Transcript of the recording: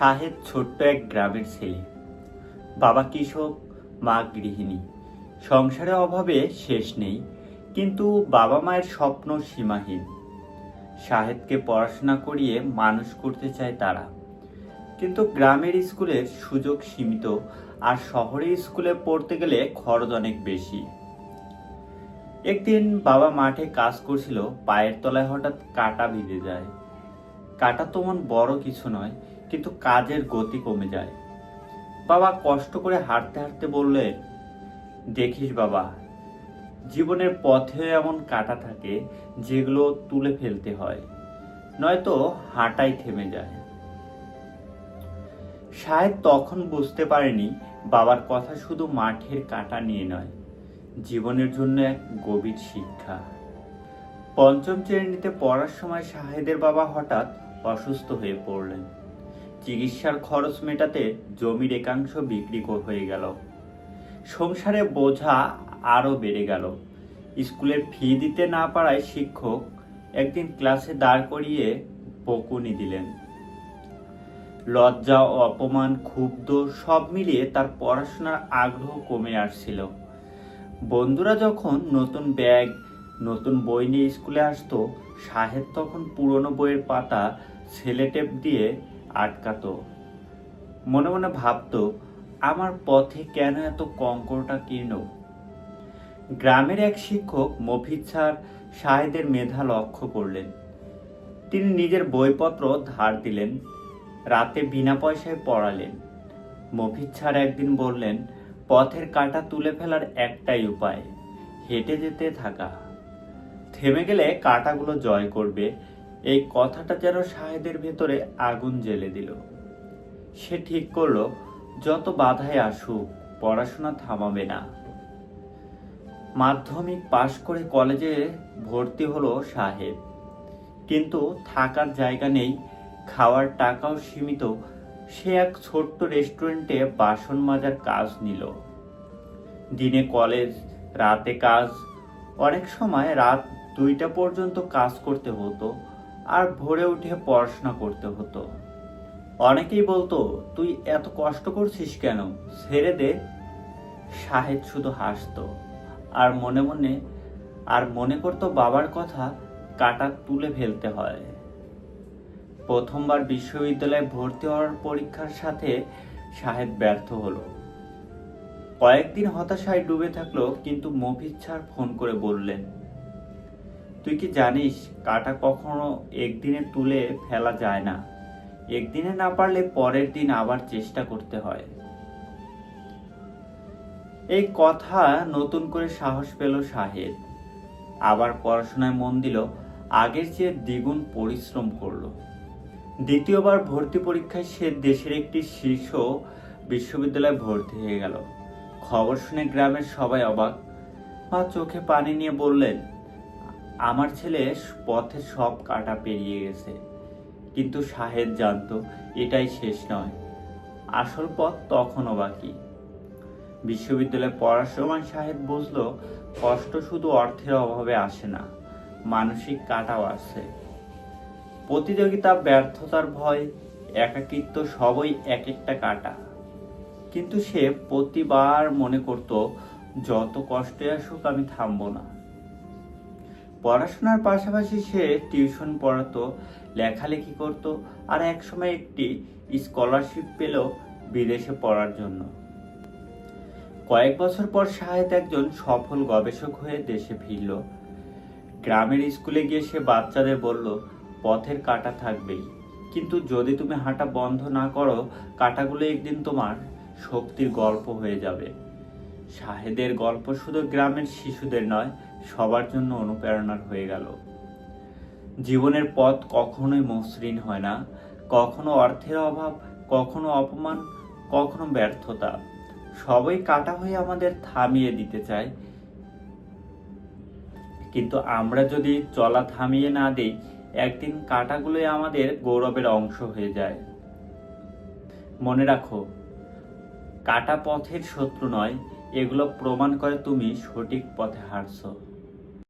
শাহেদ ছোট্ট এক গ্রামের ছেলে। বাবা কৃষক, মা গৃহিণী। সংসারে অভাবে শেষ নেই, কিন্তু বাবা মায়ের স্বপ্ন সীমাহীন। শাহেদকে পড়াশোনা করিয়ে মানুষ করতে চায় তারা, কিন্তু গ্রামের স্কুলের সুযোগ সীমিত, আর শহরের স্কুলে পড়তে গেলে খরচ অনেক বেশি। একদিন বাবা মাঠে কাজ করছিল, পায়ের তলায় হঠাৎ কাঁটা বিঁধে যায়। কাঁটা তেমন বড় কিছু নয়, কিন্তু কাজের গতি কমে যায়। বাবা কষ্ট করে হাঁটতে হাঁটতে বললেন, দেখিস বাবা, জীবনের পথে এমন কাঁটা থাকে যেগুলো তুলে ফেলতে হয়, নয়তো হাঁটাই থেমে যায়। শায়দ তখন বুঝতে পারেনি বাবার কথা শুধু মাঠের কাঁটা নিয়ে নয়, জীবনের জন্য এক গভীর শিক্ষা। পঞ্চম শ্রেণীতে পড়ার সময় শাহেদের বাবা হঠাৎ অসুস্থ হয়ে পড়লেন। চিকিৎসার খরচ মেটাতে জমির একাংশ বিক্রি হয়ে গেল। সংসারে বোঝা আরও বেড়ে গেল। স্কুলের ফি দিতে না পারায় শিক্ষক একদিন ক্লাসে দাঁড় করিয়ে বকুনি দিলেন। লজ্জা ও অপমান, ক্ষুব্ধ সব মিলিয়ে তার পড়াশোনার আগ্রহ কমে আসছিল। বন্ধুরা যখন নতুন ব্যাগ, নতুন বই নিয়ে স্কুলে আসতো, শাহেদ তখন পুরনো বইয়ের পাতা সেলোটেপ দিয়ে আটকাতো। মনে মনে ভাবতো, আমার পথে কেন এত কঙ্করটা কীর্ণ। গ্রামের এক শিক্ষক মফিজ স্যার শাহেদের মেধা লক্ষ্য করলেন। তিনি নিজের বইপত্র ধার দিলেন, রাতে বিনা পয়সায় পড়ালেন। মফিজ স্যার একদিন বললেন, পথের কাঁটা তুলে ফেলার একটাই উপায়, হেঁটে যেতে থাকা। থেমে গেলে কাঁটাগুলো জয় করবে। এই কথাটা যেন শাহেদের ভেতরে আগুন জ্বেলে দিল। সে ঠিক করলো, যত বাধাই আসুক পড়াশোনা থামাবে না। মাধ্যমিক পাশ করে কলেজে ভর্তি হলো শাহেদ, কিন্তু থাকার জায়গা নেই, খাওয়ার টাকাও সীমিত। সে এক ছোট্ট রেস্টুরেন্টে বাসন মাজার কাজ নিল। দিনে কলেজ, রাতে কাজ। অনেক সময় রাত 2টা পর্যন্ত কাজ করতে হতো, আর ভোরে উঠে পড়াশোনা করতে হতো। অনেকেই বলতো, তুই এত কষ্ট করছিস কেন, ছেড়ে দে। শাহেদ শুধু হাসতো আর মনে করতো বাবার কথা, কাঁটা তুলে ফেলতে হয়। প্রথমবার বিশ্ববিদ্যালয়ে ভর্তি হওয়ার পরীক্ষার সাথে শাহেদ ব্যর্থ হলো। কয়েকদিন হতাশায় ডুবে থাকলো, কিন্তু মফিজ স্যার ফোন করে বললেন, তুই কি জানিস, কাঁটা কখনো একদিনে তুলে ফেলা যায় না। একদিনে না পারলে পরের দিন আবার চেষ্টা করতে হয়। এই কথা নতুন করে সাহস পেল শাহেদ। আবার পড়াশোনায় মন দিল, আগের চেয়ে দ্বিগুণ পরিশ্রম করলো। দ্বিতীয়বার ভর্তি পরীক্ষায় সে দেশের একটি শীর্ষ বিশ্ববিদ্যালয়ে ভর্তি হয়ে গেল। খবর শুনে গ্রামের সবাই অবাক। মা চোখে পানি নিয়ে বললেন, আমার ছেলে পথে সব কাঁটা পেরিয়ে গেছে। কিন্তু শাহেদ জানতো, এটাই শেষ নয়, আসল পথ তখনও বাকি। বিশ্ববিদ্যালয়ে পড়ার সময় শাহেদ বুঝলো, কষ্ট শুধু অর্থের অভাবে আসে না, মানসিক কাঁটাও আসে। প্রতিযোগিতা, ব্যর্থতার ভয়, একাকিত্ব সবই এক একটা কাঁটা। কিন্তু সে প্রতিবার মনে করত, যত কষ্টে আসুক আমি থামবো না। পড়াশোনার পাশাপাশি সে টিউশন পড়াতো, লেখালেখি করত, আর একসময় একটি স্কলারশিপ পেল বিদেশে পড়ার জন্য। কয়েক বছর পর শাহেদ একজন সফল গবেষক হয়ে দেশে ফিরল। গ্রামের স্কুলে গিয়ে সে বাচ্চাদের বলল, পথের কাঁটা থাকবেই, কিন্তু যদি তুমি হাঁটা বন্ধ না করো, কাঁটাগুলো একদিন তোমার শক্তির গল্প হয়ে যাবে। শাহেদের গল্প শুধু গ্রামের শিশুদের নয়, সবার জন্য অনুপ্রেরণার হয়ে গেল। জীবনের পথ কখনোই মসৃণ হয় না, কখনো অর্থের অভাব, কখনো অপমান, কখনো ব্যর্থতা। সবই কাঁটা হয়ে আমাদের থামিয়ে দিতে চায়, কিন্তু আমরা যদি চলা থামিয়ে না দিই, একদিন কাঁটাগুলোই আমাদের গৌরবের অংশ হয়ে যায়। মনে রাখো, কাঁটা পথের শত্রু নয়, এগুলো প্রমাণ করে তুমি সঠিক পথে হাঁটছো।